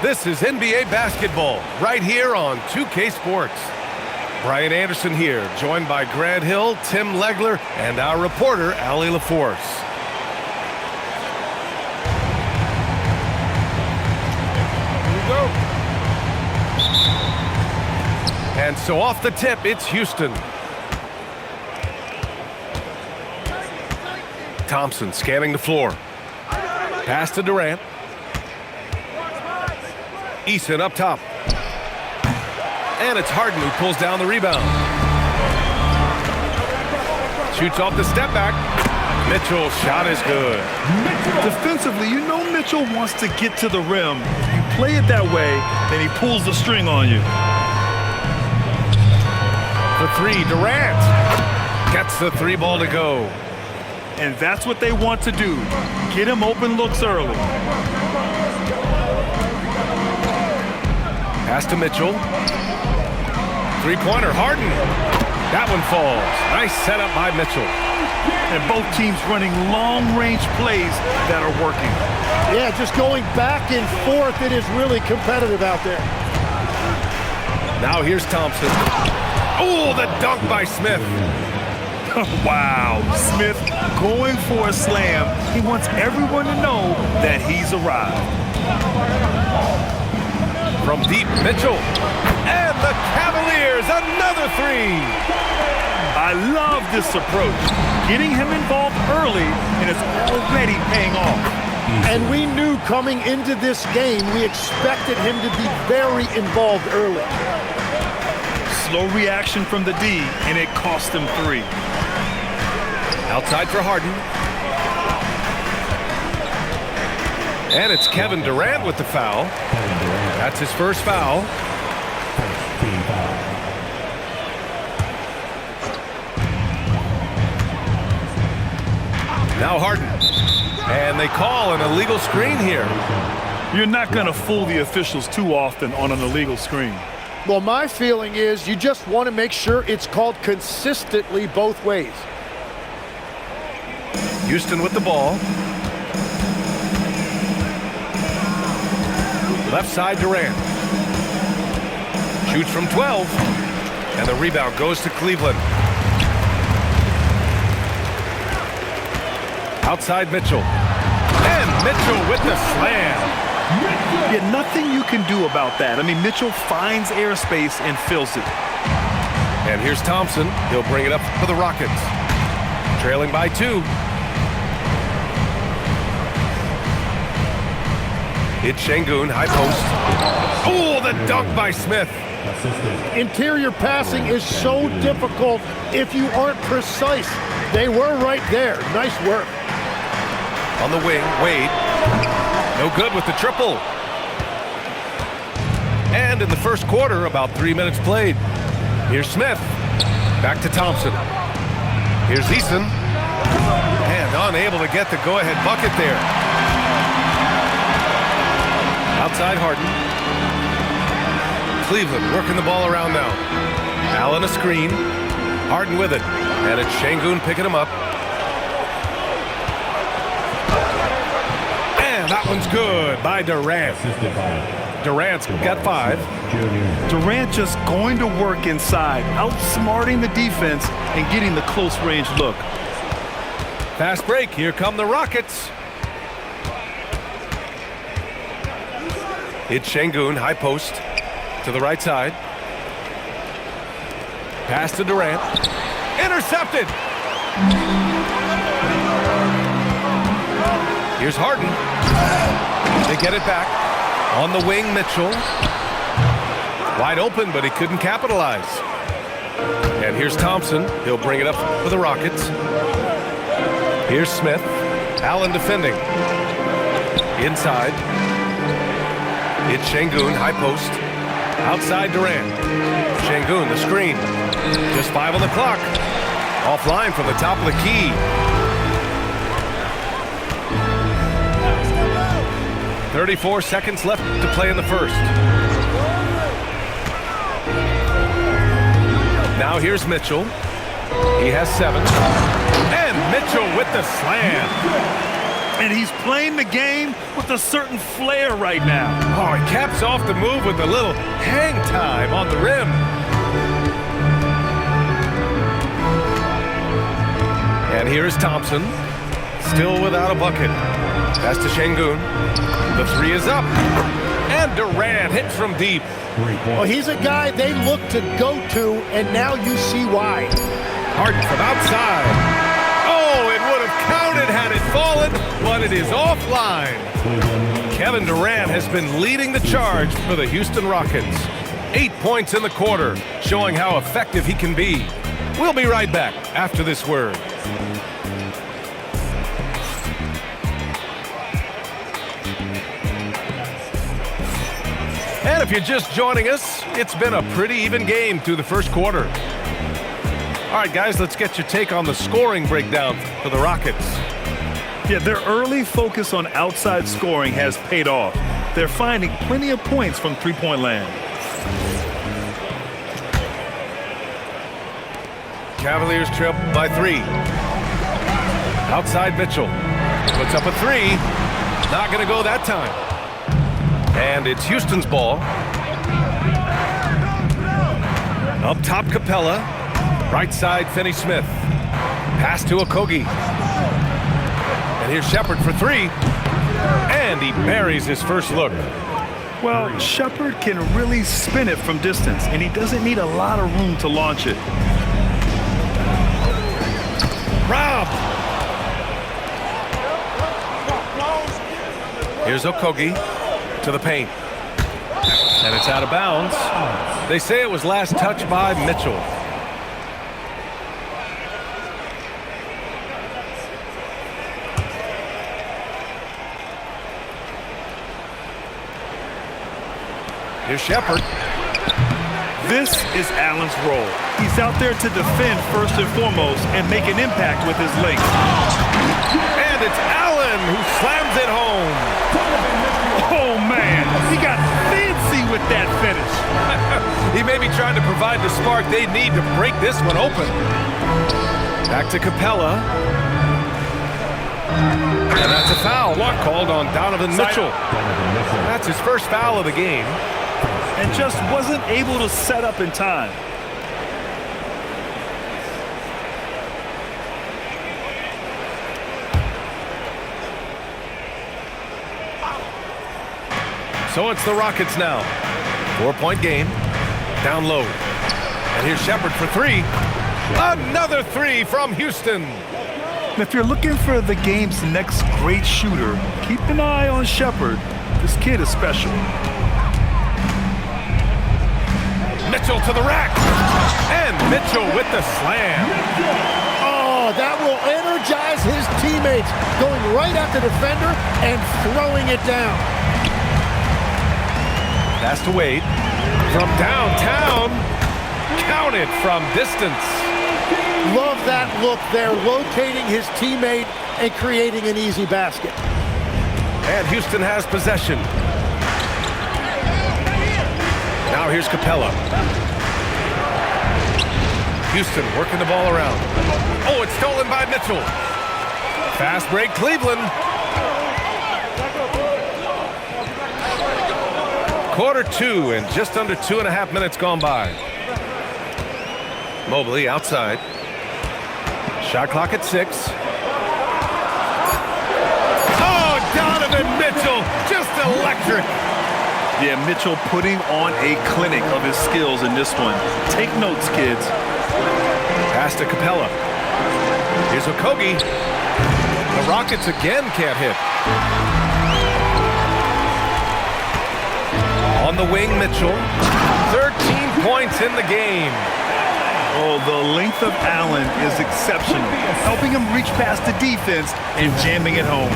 This is NBA basketball right here on 2K Sports. Brian Anderson here, joined by Grant Hill, Tim Legler, and our reporter, Allie LaForce. Here we go. And so off the tip, it's Houston. Thompson scanning the floor. Pass to Durant. Eason up top. And it's Harden who pulls down the rebound. Shoots off the step back. Mitchell's shot is good. Defensively, you know Mitchell wants to get to the rim. You play it that way, then he pulls the string on you. The three, Durant. Gets the three ball to go. And that's what they want to do. Get him open looks early. Pass to Mitchell. Three-pointer, Harden. That one falls. Nice setup by Mitchell. And both teams running long-range plays that are working. Yeah, just going back and forth. It is really competitive out there. Now here's Thompson. Oh, the dunk by Smith. Wow, Smith going for a slam. He wants everyone to know that he's arrived. From deep, Mitchell. And the Cavaliers, another three. I love this approach. Getting him involved early, and it's already paying off. And we knew coming into this game, we expected him to be very involved early. Slow reaction from the D, and it cost him three. Outside for Harden. And it's Kevin Durant with the foul. That's his first foul. Now Harden. And they call an illegal screen here. You're not going to fool the officials too often on an illegal screen. Well, my feeling is you just want to make sure it's called consistently both ways. Houston with the ball. Left side Durant. Shoots from 12. And the rebound goes to Cleveland. Outside Mitchell. And Mitchell with the slam. Yeah, nothing you can do about that. I mean, Mitchell finds airspace and fills it. And here's Thompson. He'll bring it up for the Rockets. Trailing by 2. It's Şengün, high post. Oh, the dunk by Smith. Interior passing is so difficult if you aren't precise. They were right there. Nice work. On the wing, Wade. No good with the triple. And in the first quarter, about 3 minutes played. Here's Smith. Back to Thompson. Here's Eason. And unable to get the go-ahead bucket there. Outside Harden. Cleveland working the ball around now. Allen a screen. Harden with it. And it's Şengün picking him up. And that one's good by Durant. Durant's got 5. Durant just going to work inside, outsmarting the defense and getting the close range look. Fast break. Here come the Rockets. It's Şengün, high post, to the right side. Pass to Durant. Intercepted! Here's Harden. They get it back. On the wing, Mitchell. Wide open, but he couldn't capitalize. And here's Thompson. He'll bring it up for the Rockets. Here's Smith. Allen defending. Inside. It's Şengün, high post. Outside Durant. Şengün, the screen. Just 5 on the clock. Offline from the top of the key. 34 seconds left to play in the first. Now here's Mitchell. He has 7. And Mitchell with the slam. And he's playing the game with a certain flair right now. Oh, he caps off the move with a little hang time on the rim. And here is Thompson, still without a bucket. Pass to Şengün. The three is up. And Durant hits from deep. Well, he's a guy they look to go to, and now you see why. Harden from outside. Oh, it would have counted had it fallen, but it is offline. Kevin Durant has been leading the charge for the Houston Rockets. 8 points in the quarter, showing how effective he can be. We'll be right back after this word. And if you're just joining us, it's been a pretty even game through the first quarter. All right, guys, let's get your take on the scoring breakdown for the Rockets. Yeah, their early focus on outside scoring has paid off. They're finding plenty of points from three-point land. Cavaliers trail by 3. Outside Mitchell. Puts up a 3. Not going to go that time. And it's Houston's ball. Up top, Capella. Right side, Finney-Smith. Pass to Okogie. And here's Shepherd for 3. And he buries his first look. Well, Shepherd can really spin it from distance, and he doesn't need a lot of room to launch it. Rob! Here's Okogie to the paint. And it's out of bounds. They say it was last touched by Mitchell. Here's Shepherd. This is Allen's role. He's out there to defend first and foremost and make an impact with his length. And it's Allen who slams it home. Oh, man. He got fancy with that finish. He may be trying to provide the spark they need to break this one open. Back to Capella. And that's a foul. Called on Donovan Mitchell. That's his first foul of the game. And just wasn't able to set up in time. So it's the Rockets now. 4-point game. Down low. And here's Shepherd for 3. Another 3 from Houston. If you're looking for the game's next great shooter, keep an eye on Shepherd. This kid is special. Mitchell to the rack. And Mitchell with the slam. Oh, that will energize his teammates, going right at the defender and throwing it down. Pass to Wade. From downtown. Counted from distance. Love that look there, locating his teammate and creating an easy basket. And Houston has possession. Now here's Capella. Houston working the ball around. Oh, it's stolen by Mitchell. Fast break, Cleveland. Quarter 2 and just under 2.5 minutes gone by. Mobley outside. Shot clock at 6. Oh, Donovan Mitchell, just electric. Yeah, Mitchell putting on a clinic of his skills in this one. Take notes, kids. Pass to Capella. Here's Okogie. The Rockets again can't hit. On the wing, Mitchell. 13 points in the game. Oh, the length of Allen is exceptional, helping him reach past the defense and jamming it home.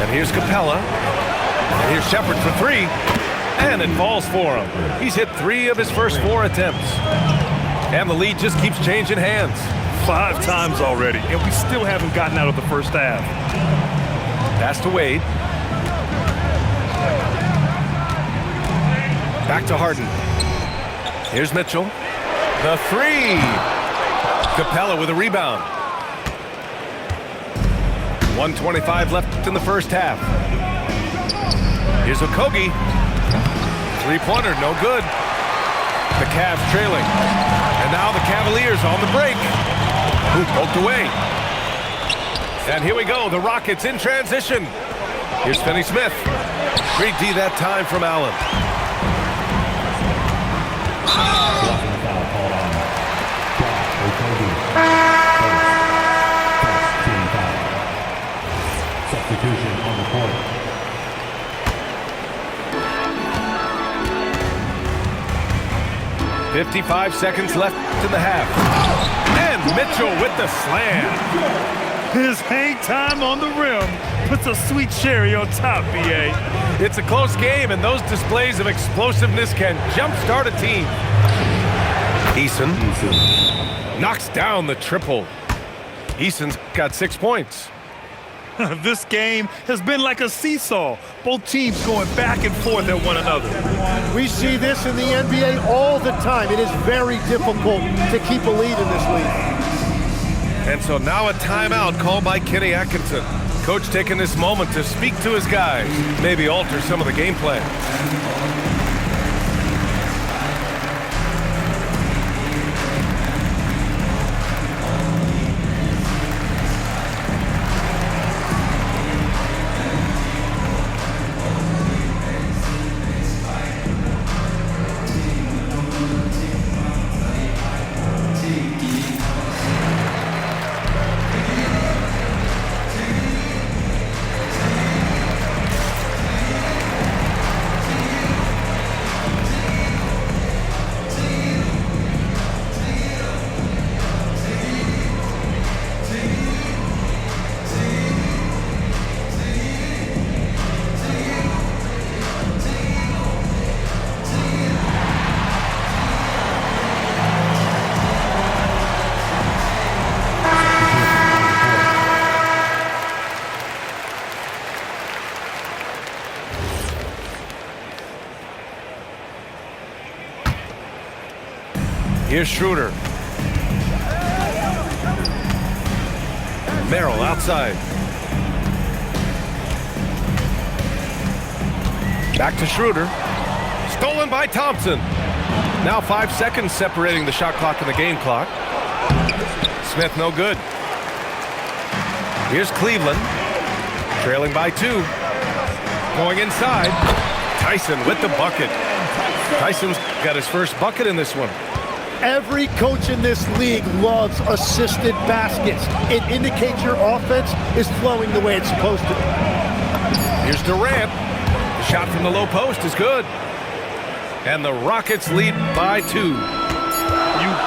And here's Capella. And here's Shepherd for 3. And it falls for him. He's hit 3 of his first 4 attempts. And the lead just keeps changing hands. 5 times already, and we still haven't gotten out of the first half. Pass to Wade. Back to Harden. Here's Mitchell. The 3. Capella with a rebound. 1:25 left in the first half. Here's Okogie. Three-pointer, no good. The Cavs trailing. And now the Cavaliers on the break. Ooh, poked away. And here we go, the Rockets in transition. Here's Finney-Smith. Great D that time from Allen. Substitution on the court. .55 seconds left in the half. And Mitchell with the slam. His hang time on the rim puts a sweet cherry on top, B.A. It's a close game, and those displays of explosiveness can jumpstart a team. Eason knocks down the triple. Eason's got 6 points. This game has been like a seesaw. Both teams going back and forth at one another. We see this in the NBA all the time. It is very difficult to keep a lead in this league. And so now a timeout called by Kenny Atkinson. Coach taking this moment to speak to his guys, maybe alter some of the game plan. Here's Schroeder. Merrill outside. Back to Schroeder. Stolen by Thompson. Now 5 seconds separating the shot clock and the game clock. Smith no good. Here's Cleveland. Trailing by 2. Going inside. Tyson with the bucket. Tyson's got his first bucket in this one. Every coach in this league loves assisted baskets. It indicates your offense is flowing the way it's supposed to. Here's Durant. The shot from the low post is good. And the Rockets lead by 2. You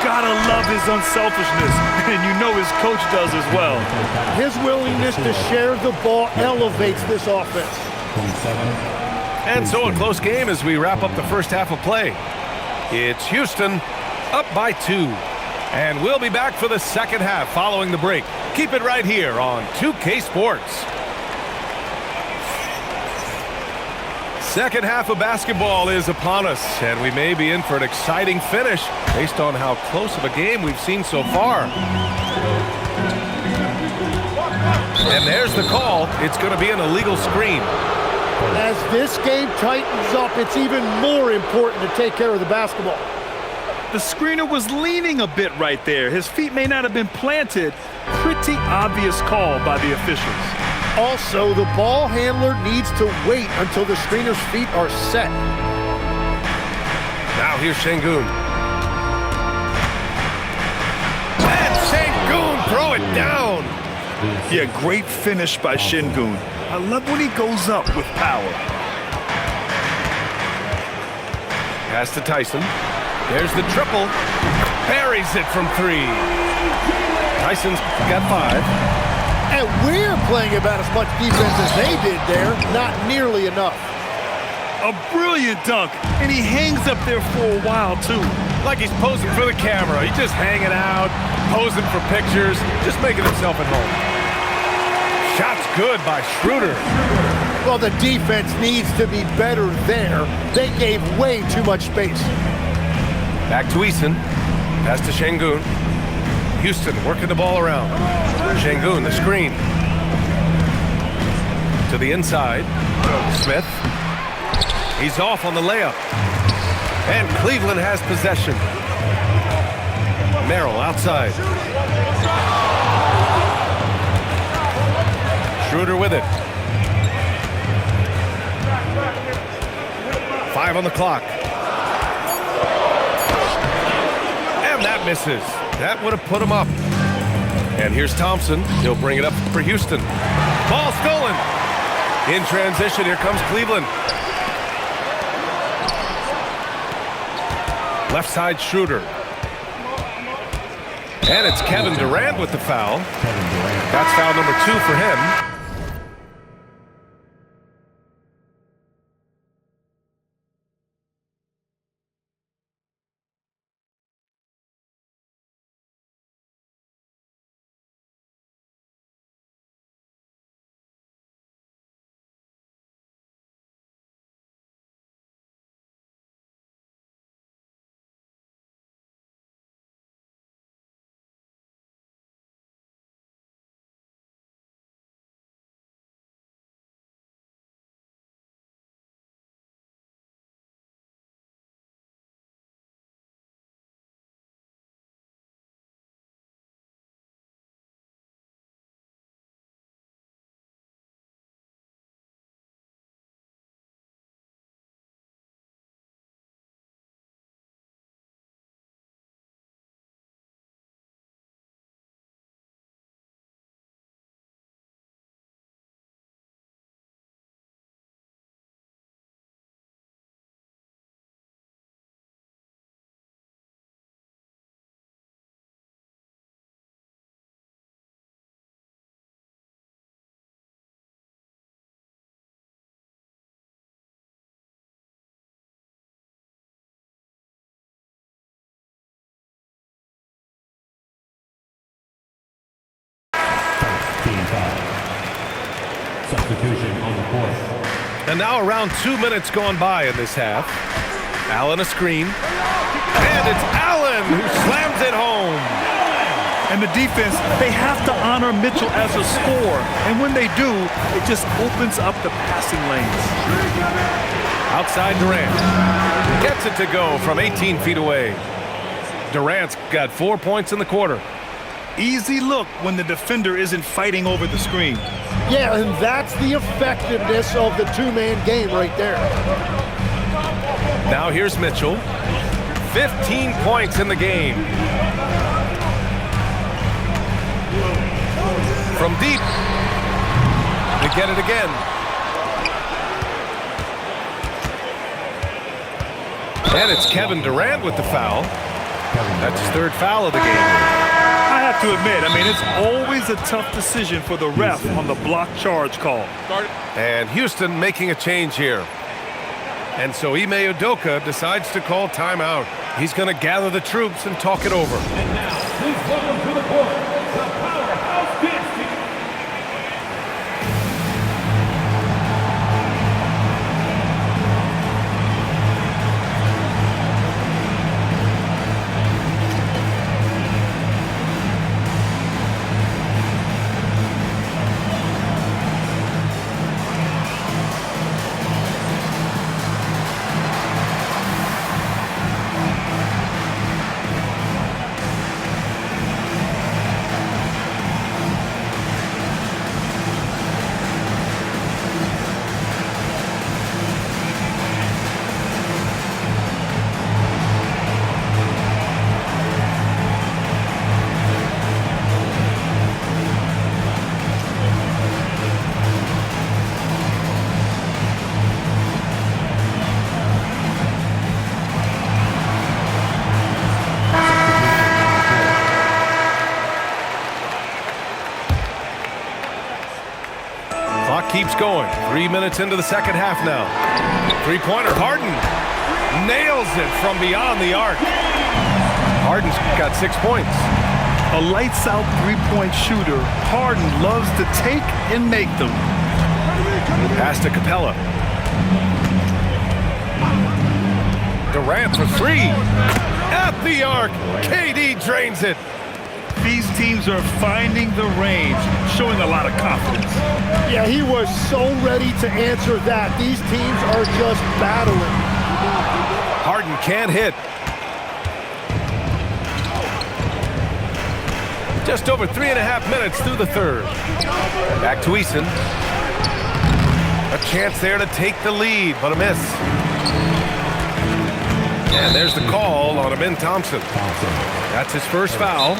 gotta love his unselfishness, and you know his coach does as well. His willingness to share the ball elevates this offense. And so a close game as we wrap up the first half of play. It's Houston up by 2. And we'll be back for the second half following the break. Keep it right here on 2K Sports. Second half of basketball is upon us, and we may be in for an exciting finish based on how close of a game we've seen so far. And there's the call. It's going to be an illegal screen. As this game tightens up, it's even more important to take care of the basketball. The screener was leaning a bit right there. His feet may not have been planted. Pretty obvious call by the officials. Also, the ball handler needs to wait until the screener's feet are set. Now here's Şengün. And Şengün throw it down. Yeah, great finish by Şengün. I love when he goes up with power. Pass to Tyson. There's the triple. Buries it from 3. Tyson's got 5. And we're playing about as much defense as they did there. Not nearly enough. A brilliant dunk, and he hangs up there for a while, too. Like he's posing for the camera. He's just hanging out, posing for pictures, just making himself at home. Shot's good by Schroeder. Well, the defense needs to be better there. They gave way too much space. Back to Eason. Pass to Şengün. Houston working the ball around. Şengün, the screen. To the inside. Smith. He's off on the layup. And Cleveland has possession. Merrill outside. Schroeder with it. 5 on the clock. And that misses. That would have put him up. And here's Thompson. He'll bring it up for Houston. Ball stolen. In transition, here comes Cleveland. Left side Schroeder. And it's Kevin Durant with the foul. That's foul number 2 for him. Substitution on the court. And now around 2 minutes gone by in this half. Allen a screen. And it's Allen who slams it home. And the defense, they have to honor Mitchell as a scorer. And when they do, it just opens up the passing lanes. Outside Durant. Gets it to go from 18 feet away. Durant's got 4 points in the quarter. Easy look when the defender isn't fighting over the screen. Yeah, and that's the effectiveness of the two-man game right there. Now here's Mitchell. 15 points in the game. From deep. To get it again. And it's Kevin Durant with the foul. That's his 3rd foul of the game. I have to admit, I mean, it's always a tough decision for the ref on the block charge call. And Houston making a change here. And so Ime Udoka decides to call timeout. He's going to gather the troops and talk it over. And now, please welcome to the court, the Powerhouse Dance Team. Keeps going. 3 minutes into the second half now. Three-pointer. Harden nails it from beyond the arc. Harden's got 6 points. A lights-out three-point shooter. Harden loves to take and make them. Pass to Capella. Durant for 3. At the arc. KD drains it. These teams are finding the range, showing a lot of confidence. Yeah, he was so ready to answer that. These teams are just battling. Harden can't hit. Just over 3.5 minutes through the third. Back to Eason. A chance there to take the lead, but a miss. And there's the call on Amin Thompson. That's his first foul.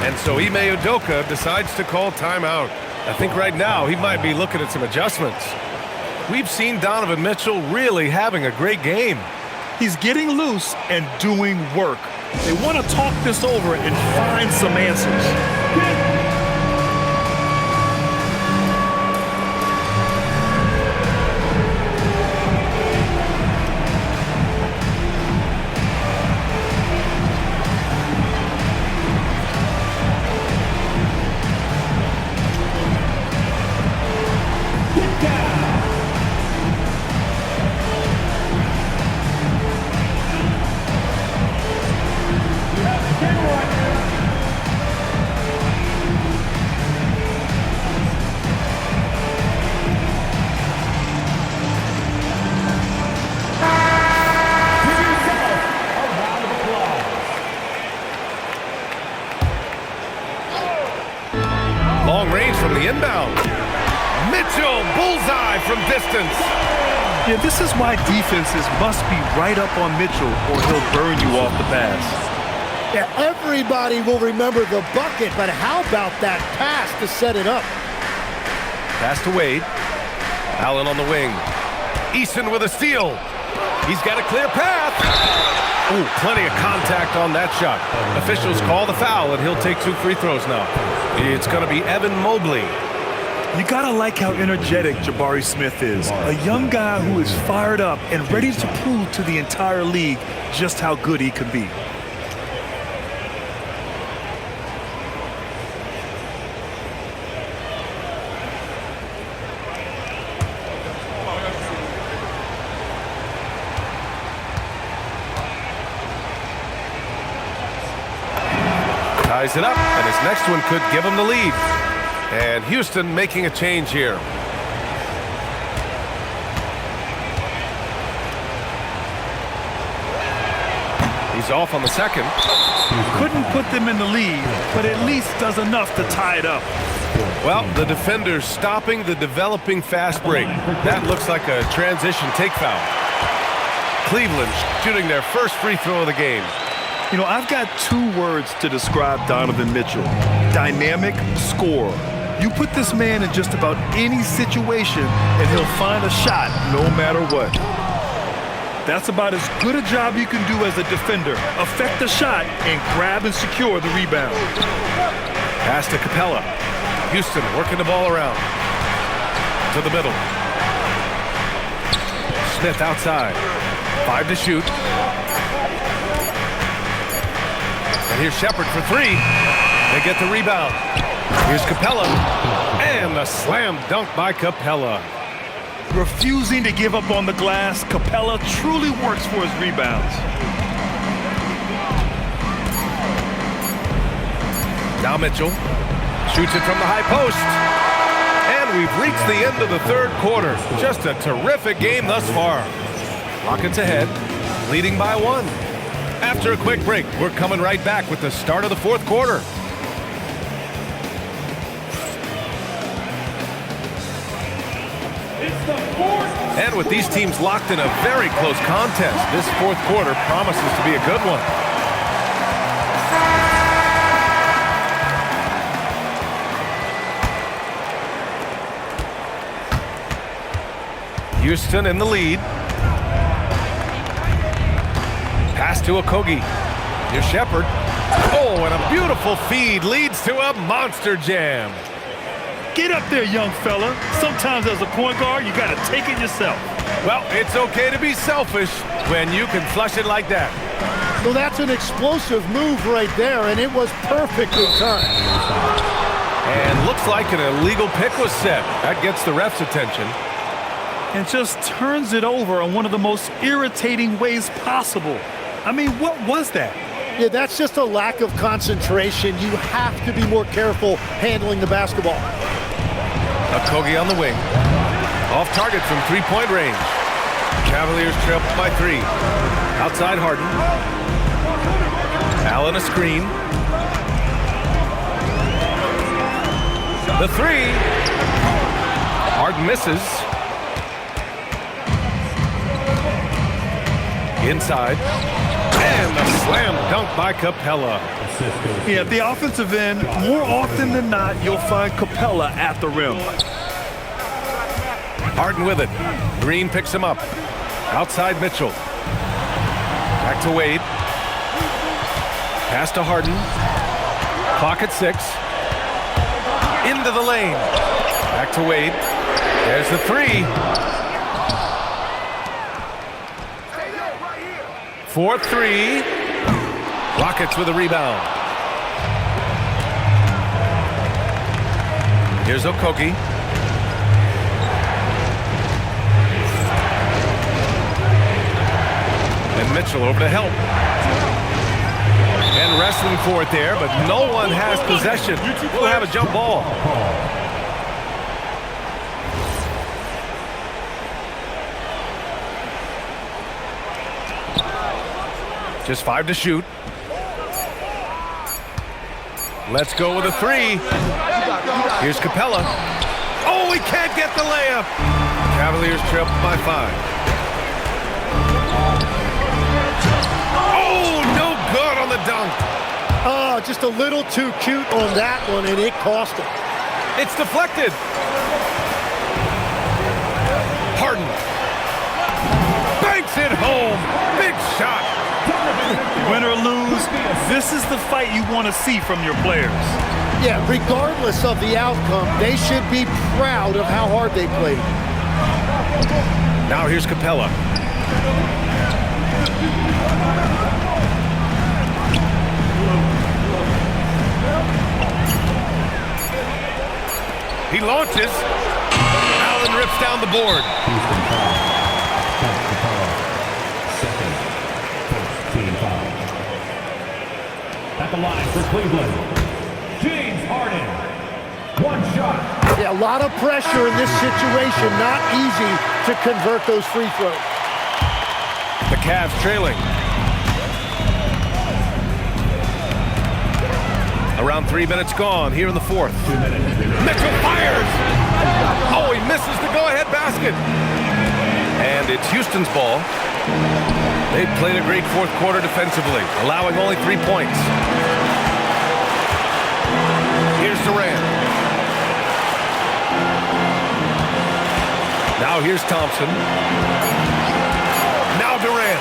And so Ime Udoka decides to call timeout. I think right now he might be looking at some adjustments. We've seen Donovan Mitchell really having a great game. He's getting loose and doing work. They want to talk this over and find some answers. Long range from the inbound. Mitchell, bullseye from distance. Yeah, this is why defenses must be right up on Mitchell or he'll burn you off the pass. Yeah, everybody will remember the bucket, but how about that pass to set it up? Pass to Wade. Allen on the wing. Eason with a steal. He's got a clear path. Ooh, plenty of contact on that shot. Officials call the foul, and he'll take 2 free throws now. It's going to be Evan Mobley. You gotta like how energetic Jabari Smith is. A young guy who is fired up and ready to prove to the entire league just how good he can be. Ties it up, and his next one could give him the lead. And Houston making a change here. He's off on the second. Couldn't put them in the lead, but at least does enough to tie it up. Well, the defender's stopping the developing fast break. That looks like a transition take foul. Cleveland shooting their first free throw of the game. You know, I've got 2 words to describe Donovan Mitchell. Dynamic scorer. You put this man in just about any situation and he'll find a shot no matter what. That's about as good a job you can do as a defender. Affect the shot and grab and secure the rebound. Pass to Capella. Houston working the ball around. To the middle. Smith outside. 5 to shoot. And here's Shepherd for 3. They get the rebound. Here's Capella. And the slam dunk by Capella. Refusing to give up on the glass, Capella truly works for his rebounds. Now Mitchell shoots it from the high post. And we've reached the end of the third quarter. Just a terrific game thus far. Rockets ahead, leading by 1. After a quick break, we're coming right back with the start of the fourth quarter. And with these teams locked in a very close contest, this fourth quarter promises to be a good one. Houston in the lead. Pass to Okogie. Here's Shepherd. Oh, and a beautiful feed leads to a monster jam. Get up there, young fella. Sometimes as a point guard, you got to take it yourself. Well, it's okay to be selfish when you can flush it like that. Well, that's an explosive move right there, and it was perfectly timed. And looks like an illegal pick was set. That gets the ref's attention. And just turns it over in one of the most irritating ways possible. I mean, what was that? Yeah, that's just a lack of concentration. You have to be more careful handling the basketball. Okogie on the wing. Off target from three-point range. Cavaliers trail by 3. Outside Harden. Allen a screen. The 3. Harden misses. Inside. And a slam dunk by Capella. Yeah, at the offensive end, more often than not, you'll find Capella at the rim. Harden with it. Green picks him up. Outside Mitchell. Back to Wade. Pass to Harden. Clock at 6. Into the lane. Back to Wade. There's the 3. 4-3. Rockets with a rebound. Here's Okogie. And Mitchell over to help. And wrestling for it there, but no one has possession. We'll have a jump ball. Just 5 to shoot. Let's go with a 3. Here's Capella. Oh, he can't get the layup. Cavaliers trail by 5. Oh, no good on the dunk. Oh, just a little too cute on that one, and it cost him. It's deflected. Harden. Banks it home. Big shot. Win or lose, this is the fight you want to see from your players. Yeah, regardless of the outcome, they should be proud of how hard they played. Now here's Capella. He launches. Allen rips down the board. At the line for Cleveland, James Harden. 1 shot. Yeah, a lot of pressure in this situation. Not easy to convert those free throws. The Cavs trailing. Around 3 minutes gone here in the 4th. 2 minutes. Mitchell fires! Oh, he misses the go-ahead basket. And it's Houston's ball. They've played a great 4th quarter defensively, allowing only 3 points. Here's Durant. Now here's Thompson. Now Durant.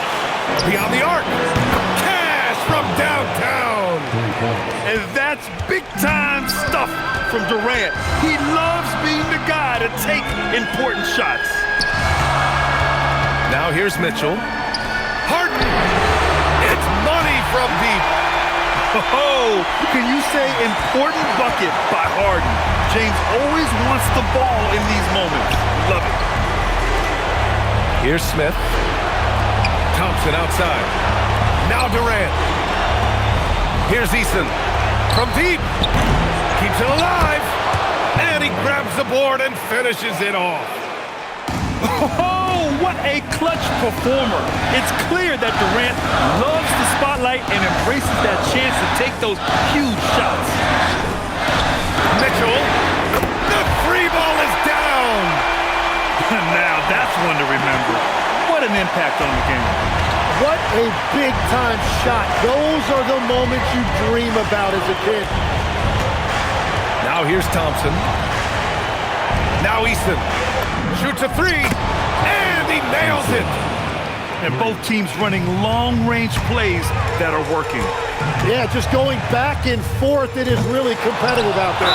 Beyond the arc. Cash from downtown. And that's big-time stuff from Durant. He loves being the guy to take important shots. Now here's Mitchell. Harden! It's money from deep. Oh, can you say important bucket by Harden? James always wants the ball in these moments. Love it. Here's Smith. Thompson outside. Now Durant. Here's Eason. From deep. Keeps it alive. And he grabs the board and finishes it off. Oh, what a clutch performer. It's clear that Durant loves the spotlight and embraces that chance to take those huge shots. Mitchell. The free ball is down. Now that's one to remember. What an impact on the game. What a big-time shot. Those are the moments you dream about as a kid. Now here's Thompson. Now Easton. Shoots a 3. And he nails it. And both teams running long-range plays that are working. Yeah, just going back and forth. It is really competitive out there.